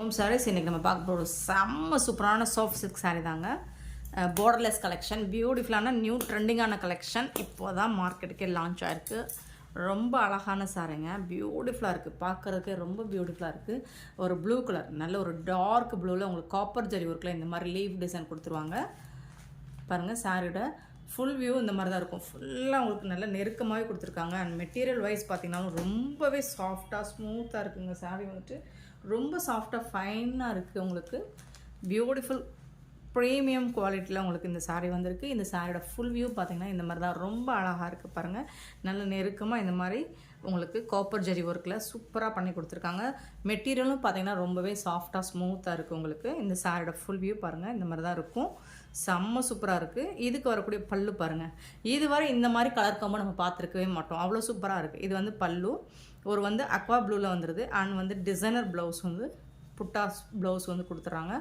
Home saris இன்றைக்கி நம்ம பார்க்க போகிற செம்ம சூப்பரான சாஃப்ட் சில்க் சாரீ தாங்க. பார்டர்லெஸ் கலெக்ஷன், பியூட்டிஃபுல்லான நியூ ட்ரெண்டிங்கான கலெக்ஷன். இப்போ தான் மார்க்கெட்டுக்கே லான்ச் ஆகிருக்கு. ரொம்ப அழகான சாரீங்க, பியூட்டிஃபுல்லாக இருக்குது, பார்க்குறதுக்கு ரொம்ப பியூட்டிஃபுல்லாக இருக்குது. ஒரு ப்ளூ கலர், நல்ல ஒரு டார்க் ப்ளூவில் உங்களுக்கு காப்பர் ஜரி ஒர்க்கில் இந்த மாதிரி லீவ் டிசைன் கொடுத்துருவாங்க. பாருங்கள், சாரியோட ஃபுல் வியூ இந்த மாதிரி தான் இருக்கும். ஃபுல்லாக உங்களுக்கு நல்ல நெருக்கமாகவே கொடுத்துருக்காங்க. அண்ட் மெட்டீரியல் வைஸ் பார்த்திங்கனாலும் ரொம்பவே சாஃப்டாக ஸ்மூத்தாக இருக்குங்க. சாரீ வந்துட்டு ரொம்ப சாஃப்டாக ஃபைனாக இருக்குது. உங்களுக்கு பியூட்டிஃபுல் ப்ரீமியம் குவாலிட்டியில் உங்களுக்கு இந்த சாரீ வந்திருக்கு. இந்த சாரியோட ஃபுல் வியூ பார்த்திங்கன்னா இந்த மாதிரி தான் ரொம்ப அழகாக இருக்குது. பாருங்கள், நல்ல நெருக்கமாக இந்த மாதிரி உங்களுக்கு காப்பர் ஜரி ஒர்க்கில் சூப்பராக பண்ணி கொடுத்துருக்காங்க. மெட்டீரியலும் பார்த்திங்கன்னா ரொம்பவே சாஃப்டாக ஸ்மூத்தாக இருக்குது. உங்களுக்கு இந்த சாரியோட ஃபுல் வியூ பாருங்கள் இந்த மாதிரி தான் இருக்கும். செம்ம சூப்பராக இருக்குது. இதுக்கு வரக்கூடிய பல்லு பாருங்கள், இதுவரை இந்த மாதிரி கலர் காம்போ நம்ம பார்த்துருக்கவே மாட்டோம், அவ்வளோ சூப்பராக இருக்குது. இது வந்து பல்லு ஒரு வந்து அக்வா ப்ளூவில் வந்துடுது. அண்ட் வந்து டிசைனர் ப்ளவுஸ் வந்து புட்டாஸ் ப்ளவுஸ் வந்து கொடுத்துட்றாங்க.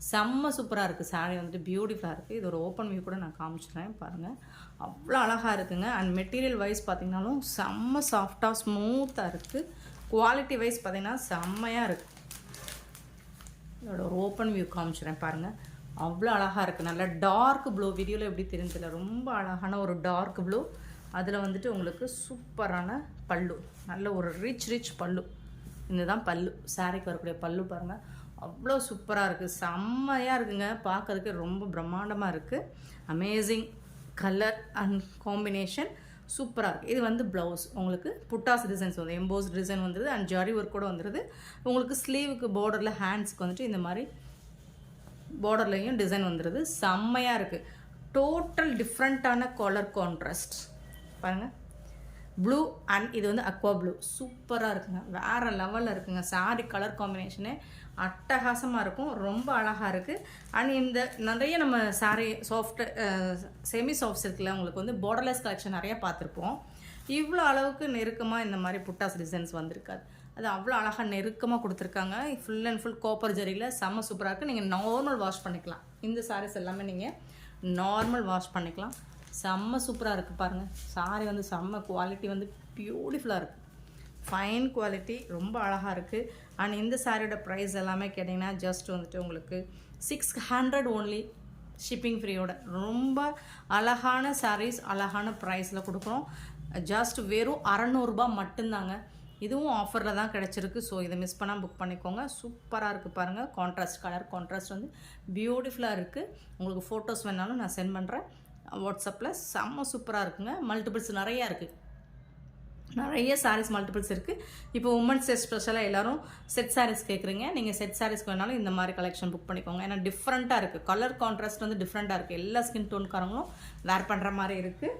செம்ம சூப்பராக இருக்குது. சாரீ வந்துட்டு பியூட்டிஃபுல்லாக இருக்குது. இது ஒரு ஓப்பன் வியூ கூட நான் காமிச்சிடுறேன் பாருங்கள், அவ்வளோ அழகாக இருக்குங்க. அண்ட் மெட்டீரியல் வைஸ் பார்த்திங்கனாலும் செம்ம சாஃப்டாக ஸ்மூத்தாக இருக்குது. குவாலிட்டி வைஸ் பார்த்திங்கன்னா செம்மையாக இருக்குது. இதோட ஒரு ஓப்பன் வியூ காமிச்சிடுறேன் பாருங்கள், அவ்வளோ அழகாக இருக்குது. நல்லா டார்க் ப்ளூ, வீடியோவில் எப்படி தெரிஞ்சதில்ல, ரொம்ப அழகான ஒரு டார்க் ப்ளூ. அதில் வந்துட்டு உங்களுக்கு சூப்பரான பல்லு, நல்ல ஒரு ரிச் பல்லு. இதுதான் பல்லு, சாரிக்கு வரக்கூடிய பல்லு பாருங்கள், அவ்வளோ சூப்பராக இருக்குது, செம்மையாக இருக்குங்க. பார்க்கறதுக்கு ரொம்ப பிரம்மாண்டமாக இருக்குது. அமேசிங் கலர் அண்ட் காம்பினேஷன் சூப்பராக இருக்குது. இது வந்து ப்ளவுஸ் உங்களுக்கு புட்டாஸ் டிசைன்ஸ் வந்து எம்போஸ் டிசைன் வந்துடுது. அண்ட் ஜரி ஒர்க் கூட வந்துடுது. உங்களுக்கு ஸ்லீவுக்கு பார்டரில் ஹேண்ட்ஸ்க்கு வந்துட்டு இந்த மாதிரி பார்டர்லையும் டிசைன் வந்துடுது. செம்மையாக இருக்குது. டோட்டல் டிஃப்ரெண்ட்டான கலர் கான்ட்ராஸ்ட் பாருங்கள், ப்ளூ அண்ட் இது வந்து அக்வா ப்ளூ சூப்பராக இருக்குங்க, வேறு லெவலில் இருக்குங்க. சாரி கலர் காம்பினேஷனே அட்டகாசமாக இருக்கும், ரொம்ப அழகாக இருக்குது. அண்ட் இந்த நிறைய நம்ம சாரி சாஃப்ட் செமி சாஃப்ட் சில்கில் உங்களுக்கு வந்து பார்டர்லெஸ் கலெக்ஷன் நிறையா பார்த்துருப்போம். இவ்வளோ அளவுக்கு நெருக்கமாக இந்த மாதிரி புட்டாஸ் டிசைன்ஸ் வந்திருக்காது. அது அவ்வளோ அழகாக நெருக்கமாக கொடுத்துருக்காங்க. ஃபுல் அண்ட் ஃபுல் காப்பர் ஜரியில் செம்ம சூப்பராக இருக்குது. நீங்கள் நார்மல் வாஷ் பண்ணிக்கலாம். இந்த சாரீஸ் எல்லாமே நீங்கள் நார்மல் வாஷ் பண்ணிக்கலாம். செம்ம சூப்பராக இருக்குது பாருங்கள். சாரீ வந்து செம்ம குவாலிட்டி வந்து பியூட்டிஃபுல்லாக இருக்குது, ஃபைன் குவாலிட்டி, ரொம்ப அழகாக இருக்குது. அண்ட் இந்த சாரியோட ப்ரைஸ் எல்லாமே கேட்டிங்கன்னா ஜஸ்ட் வந்துட்டு உங்களுக்கு 600 ஓன்லி, ஷிப்பிங் ஃப்ரீயோட. ரொம்ப அழகான சாரீஸ் அழகான ப்ரைஸில் கொடுக்குறோம். ஜஸ்ட் வெறும் 600 ரூபா மட்டும்தாங்க. இதுவும் ஆஃபரில் தான் கிடச்சிருக்கு. ஸோ இதை மிஸ் பண்ணால் புக் பண்ணிக்கோங்க. சூப்பராக இருக்குது பாருங்கள். கான்ட்ராஸ்ட் கலர் கான்ட்ராஸ்ட் வந்து பியூட்டிஃபுல்லாக இருக்குது. உங்களுக்கு ஃபோட்டோஸ் வேணாலும் நான் சென்ட் பண்ணுறேன் வாட்ஸ்அப்பில். செம்ம சூப்பராக இருக்குங்க. மல்டிபிள்ஸ் நிறையா இருக்குது, நிறைய சாரீஸ் மல்டிபிள்ஸ் இருக்குது. இப்போ உமன்ஸ் ஸ்பெஷலாக எல்லோரும் செட் சாரீஸ் கேட்குறீங்க. நீங்கள் செட் சாரீஸ்க்கு வேணாலும் இந்த மாதிரி கலெக்ஷன் புக் பண்ணிக்கோங்க. ஏன்னா டிஃப்ரெண்ட்டாக இருக்குது, கலர் கான்ட்ராஸ்ட் வந்து டிஃப்ரெண்ட்டாக இருக்குது. எல்லா ஸ்கின் டோன்காரங்களும் வேர் பண்ணுற மாதிரி இருக்குது.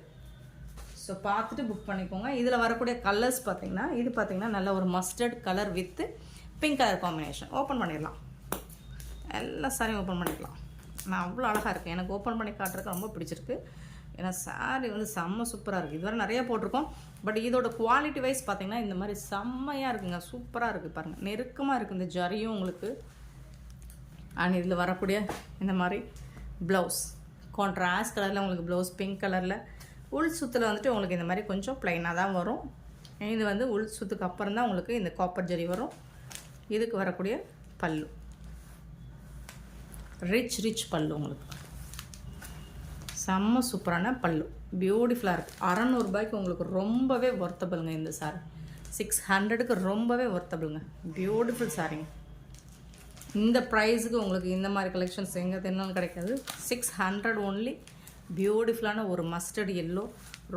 ஸோ பார்த்துட்டு புக் பண்ணிக்கோங்க. இதில் வரக்கூடிய கலர்ஸ் பார்த்திங்கன்னா, இது பார்த்திங்கன்னா நல்ல ஒரு mustard colour with pink colour combination. Open பண்ணிடலாம், எல்லா சாரியும் ஓப்பன் பண்ணிக்கலாம். நான் அவ்வளோ அழகாக இருக்குது, எனக்கு ஓப்பன் பண்ணி காட்டுறதுக்கு ரொம்ப பிடிச்சிருக்கு. ஏன்னா சாரீ வந்து செம்ம சூப்பராக இருக்குது. இதுவரை நிறைய போட்டிருக்கோம், பட் இதோட குவாலிட்டி வைஸ் பார்த்திங்கன்னா இந்த மாதிரி செம்மையாக இருக்குங்க, சூப்பராக இருக்குது பாருங்கள். நெருக்கமாக இருக்குது இந்த ஜரியும் உங்களுக்கு. அண்ட் இதில் வரக்கூடிய இந்த மாதிரி ப்ளவுஸ் கான்ட்ராஸ்ட் கலரில் உங்களுக்கு ப்ளவுஸ் பிங்க் கலரில். உள் சுத்தில் வந்துட்டு உங்களுக்கு இந்த மாதிரி கொஞ்சம் ப்ளைனாக தான் வரும். இது வந்து உள் சுத்துக்கு அப்புறம் தான் உங்களுக்கு இந்த காப்பர் ஜரி வரும். இதுக்கு வரக்கூடிய பல்லு ரிச் பல்லு, உங்களுக்கு செம்ம சூப்பரான பல்லு, பியூட்டிஃபுல்லாக இருக்குது. 600 ரூபாய்க்கு உங்களுக்கு ரொம்பவே ஒர்த்தபிளுங்க. இந்த சாரி 600க்கு ரொம்பவே ஒர்த்தபிளுங்க, பியூட்டிஃபுல் சாரிங்க. இந்த ப்ரைஸுக்கு உங்களுக்கு இந்த மாதிரி கலெக்ஷன்ஸ் எங்கே தின்னாலும் கிடைக்காது. 600 ஓன்லி. பியூட்டிஃபுல்லான ஒரு மஸ்டர்ட் எல்லோ,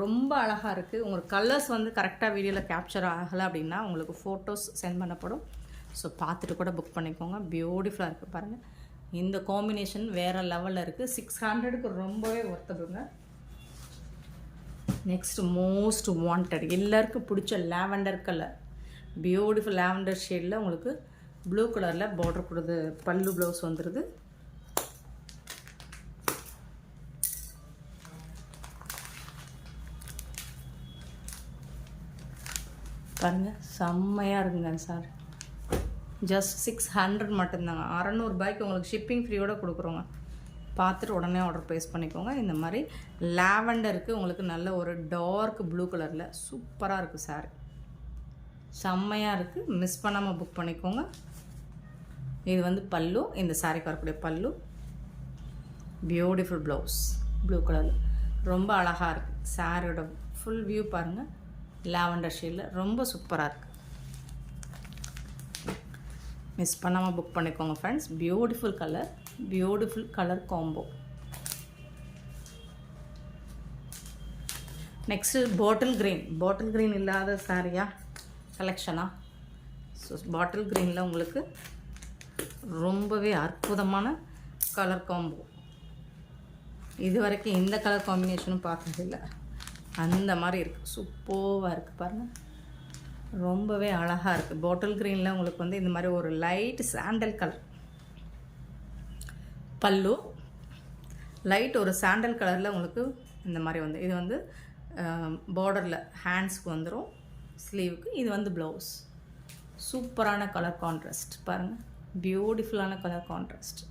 ரொம்ப அழகாக இருக்குது. உங்களுக்கு கலர்ஸ் வந்து கரெக்டாக வீடியோவில் கேப்சர் ஆகலை அப்படின்னா உங்களுக்கு ஃபோட்டோஸ் சென்ட் பண்ணப்படும். ஸோ பார்த்துட்டு கூட புக் பண்ணிக்கோங்க. பியூட்டிஃபுல்லாக இருக்குது பாருங்கள். இந்த காம்பினேஷன் வேறு லெவலில் இருக்குது. 600க்கு ரொம்பவே ஒர்த்தபுங்க. நெக்ஸ்ட் மோஸ்ட் வாண்டட், எல்லாருக்கும் பிடிச்ச லாவெண்டர் கலர், பியூட்டிஃபுல் லாவெண்டர் ஷேடில் உங்களுக்கு ப்ளூ கலரில் பார்டர் கொடுத்து பல்லு ப்ளவுஸ் வந்துடுது. பாருங்கள், செம்மையாக இருக்குங்க சார். ஜஸ்ட் 600 மட்டும்தாங்க. 600 ரூபாய்க்கு உங்களுக்கு ஷிப்பிங் ஃப்ரீயோடு கொடுக்குறோங்க. பார்த்துட்டு உடனே ஆர்டர் ப்ளேஸ் பண்ணிக்கோங்க. இந்த மாதிரி லாவெண்டருக்கு உங்களுக்கு நல்ல ஒரு டார்க் ப்ளூ கலரில் சூப்பராக இருக்குது சாரி, செம்மையாக இருக்குது. மிஸ் பண்ணாமல் புக் பண்ணிக்கோங்க. இது வந்து பல்லு, இந்த சாரிக்கு வரக்கூடிய பல்லு. பியூட்டிஃபுல் ப்ளவுஸ் ப்ளூ கலரில் ரொம்ப அழகாக இருக்குது. சாரியோட ஃபுல் வியூ பாருங்கள், லாவெண்டர் ஷேடில் ரொம்ப சூப்பராக இருக்குது. மிஸ் பண்ணாமல் புக் பண்ணிக்கோங்க friends. Beautiful colour combo. Next bottle green இல்லாத சாரியா கலெக்ஷனா? ஸோ பாட்டில் க்ரீனில் உங்களுக்கு ரொம்பவே அற்புதமான கலர் காம்போ. இது வரைக்கும் இந்த கலர் காம்பினேஷனும் பார்த்ததில்லை. அந்த மாதிரி இருக்குது, சூப்பராக இருக்குது பாருங்கள். ரொம்பவே அழகாக இருக்குது. பாட்டில் க்ரீனில் உங்களுக்கு வந்து இந்த மாதிரி ஒரு லைட் சாண்டல் கலர் பல்லு, லைட் ஒரு சாண்டல் கலரில் உங்களுக்கு இந்த மாதிரி வந்து இது வந்து பார்டரில் ஹேண்ட்ஸ்க்கு வந்துடும், ஸ்லீவுக்கு. இது வந்து ப்ளவுஸ். சூப்பரான கலர் கான்ட்ராஸ்ட் பாருங்கள், பியூட்டிஃபுல்லான கலர் கான்ட்ராஸ்ட்.